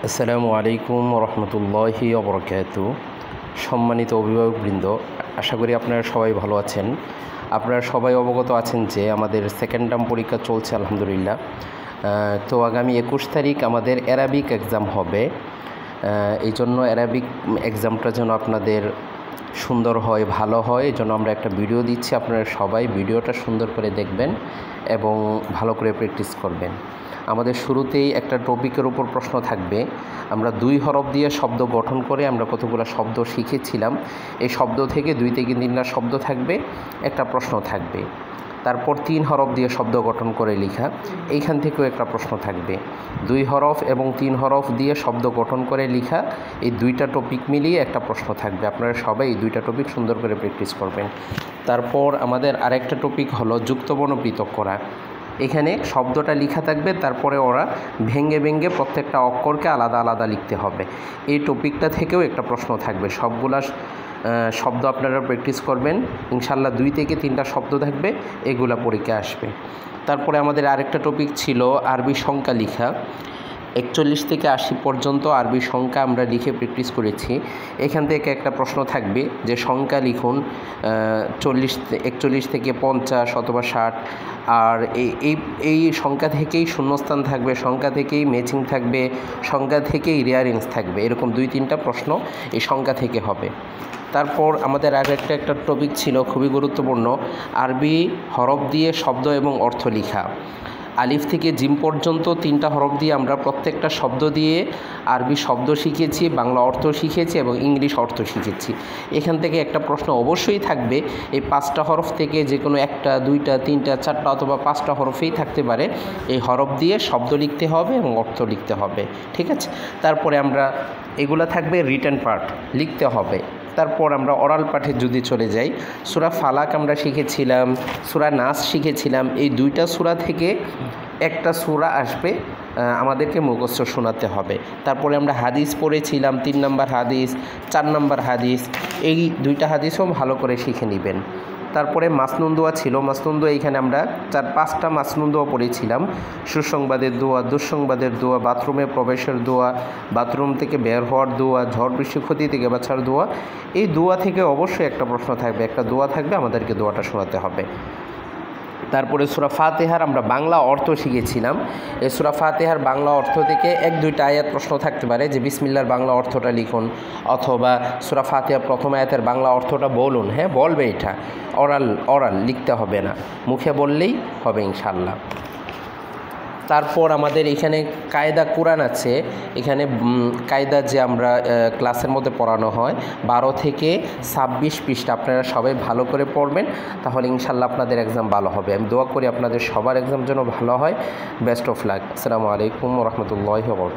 আসসালামু আলাইকুম রহমতুল্লাহি ওবরাকাতু। সম্মানিত অভিভাবকবৃন্দ, আশা করি আপনারা সবাই ভালো আছেন। আপনারা সবাই অবগত আছেন যে আমাদের সেকেন্ড টার্ম পরীক্ষা চলছে আলহামদুলিল্লাহ। তো আগামী 21 তারিখ আমাদের অ্যারাবিক এক্সাম হবে। এই জন্য অ্যারাবিক এক্সামটা যেন আপনাদের সুন্দর হয়, ভালো হয়, এই জন্য আমরা একটা ভিডিও দিচ্ছি। আপনারা সবাই ভিডিওটা সুন্দর করে দেখবেন এবং ভালো করে প্র্যাকটিস করবেন। আমাদের শুরুতেই একটা টপিকের উপর প্রশ্ন থাকবে। আমরা 2 হরফ দিয়ে শব্দ গঠন করে আমরা কতগুলো শব্দ শিখেছিলাম। এই শব্দ থেকে 2 থেকে 3টা শব্দ থাকবে, একটা প্রশ্ন থাকবে। তারপর 3 হরফ দিয়ে শব্দ গঠন করে লেখা, এইখান থেকেও একটা প্রশ্ন থাকবে। 2 হরফ এবং 3 হরফ দিয়ে শব্দ গঠন করে লেখা, এই 2টা টপিক মিলিয়ে একটা প্রশ্ন থাকবে। আপনারা সবাই এই 2টা টপিক সুন্দর করে প্র্যাকটিস করবেন। তারপর আমাদের আরেকটা টপিক হলো যুক্তবর্ণ পৃথক করা। এখানে শব্দটা লেখা থাকবে, তারপরে ওরা ভেঙে ভেঙে প্রত্যেকটা অক্ষরকে আলাদা আলাদা লিখতে হবে। এই টপিকটা থেকেও একটা প্রশ্ন থাকবে। সবগুলা শব্দ আপনারা প্র্যাকটিস করবেন ইনশাল্লাহ। 2 থেকে 3টা শব্দ থাকবে, এগুলা পরীক্ষা আসবে। তারপরে আমাদের আরেকটা টপিক ছিল আরবি সংখ্যা লেখা। 41 থেকে 80 পর্যন্ত আরবি সংখ্যা আমরা লিখে প্র্যাকটিস করেছি। এখান থেকে একটা প্রশ্ন থাকবে যে সংখ্যা লিখুন 41 থেকে 50 অথবা 60। আর এই সংখ্যা থেকেই শূন্যস্থান থাকবে, সংখ্যা থেকেই ম্যাচিং থাকবে, সংখ্যা থেকেই রিয়ারিংস থাকবে। এরকম 2-3টা প্রশ্ন এই সংখ্যা থেকে হবে। তারপর আমাদের আর একটা টপিক ছিল খুবই গুরুত্বপূর্ণ, আরবি হরফ দিয়ে শব্দ এবং অর্থ লেখা। আলিফ থেকে জিম পর্যন্ত 3টা হরফ দিয়ে আমরা প্রত্যেকটা শব্দ দিয়ে আরবি শব্দ শিখেছি, বাংলা অর্থ শিখেছি এবং ইংলিশ অর্থ শিখেছি। এখান থেকে একটা প্রশ্ন অবশ্যই থাকবে, এই 5টা হরফ থেকে যে কোনো 1টা 2টা 3টা 4টা অথবা 5টা হরফেই থাকতে পারে। এই হরফ দিয়ে শব্দ লিখতে হবে এবং অর্থ লিখতে হবে, ঠিক আছে। তারপরে আমরা এগুলা থাকবে রিটেন পার্ট, লিখতে হবে। তারপর আমরা অরাল পাঠে যদি চলে যাই, সূরা ফালাক আমরা শিখেছিলাম, সূরা নাস শিখেছিলাম। এই 2টা সূরা থেকে একটা সূরা আসবে, আমাদেরকে মুখস্থ শোনাতে হবে। তারপরে আমরা হাদিস পড়েছিলাম, 3 নম্বর হাদিস, 4 নম্বর হাদিস। এই 2টা হাদিসও ভালো করে শিখে নেবেন। তারপরে মাসনুন দোয়া ছিল। মাসনুন দোয়া এইখানে আমরা 4-5টা মাসনুন দোয়া পড়েছিলাম। সুসংবাদের দোয়া, দুঃসংবাদের দোয়া, বাথরুমে প্রবেশের দোয়া, বাথরুম থেকে বের হওয়ার দোয়া, ঝড় বৃষ্টি ক্ষতি থেকে বাঁচার দোয়া। এই দোয়া থেকে অবশ্যই একটা প্রশ্ন থাকবে, একটা দোয়া থাকবে, আমাদেরকে দোয়াটা শোনাতে হবে। তারপরে সূরা ফাতিহার আমরা বাংলা অর্থ শিখেছিলাম। এই সূরা ফাতিহার বাংলা অর্থ থেকে 1-2টা আয়াত প্রশ্ন থাকতে পারে যে বিসমিল্লাহর বাংলা অর্থটা লিখুন, অথবা সূরা ফাতিহার প্রথম আয়াতের বাংলা অর্থটা বলুন। হ্যাঁ, বলবে, এটা অরাল লিখতে হবে না, মুখে বললেই হবে ইনশাল্লাহ। তারপর আমাদের এখানে কায়দা কোরআন আছে। এখানে কায়দা যে আমরা ক্লাসের মধ্যে পড়ানো হয় 12 থেকে 26 পৃষ্ঠা। আপনারা সবাই ভালো করে পড়বেন, তাহলে ইনশাল্লাহ আপনাদের এক্সাম ভালো হবে। আমি দোয়া করি আপনাদের সবার এক্সাম যেন ভালো হয়। Best of luck. আসসালামু আলাইকুম রহমতুল্লাহি ওয়া বারাকাতুহু।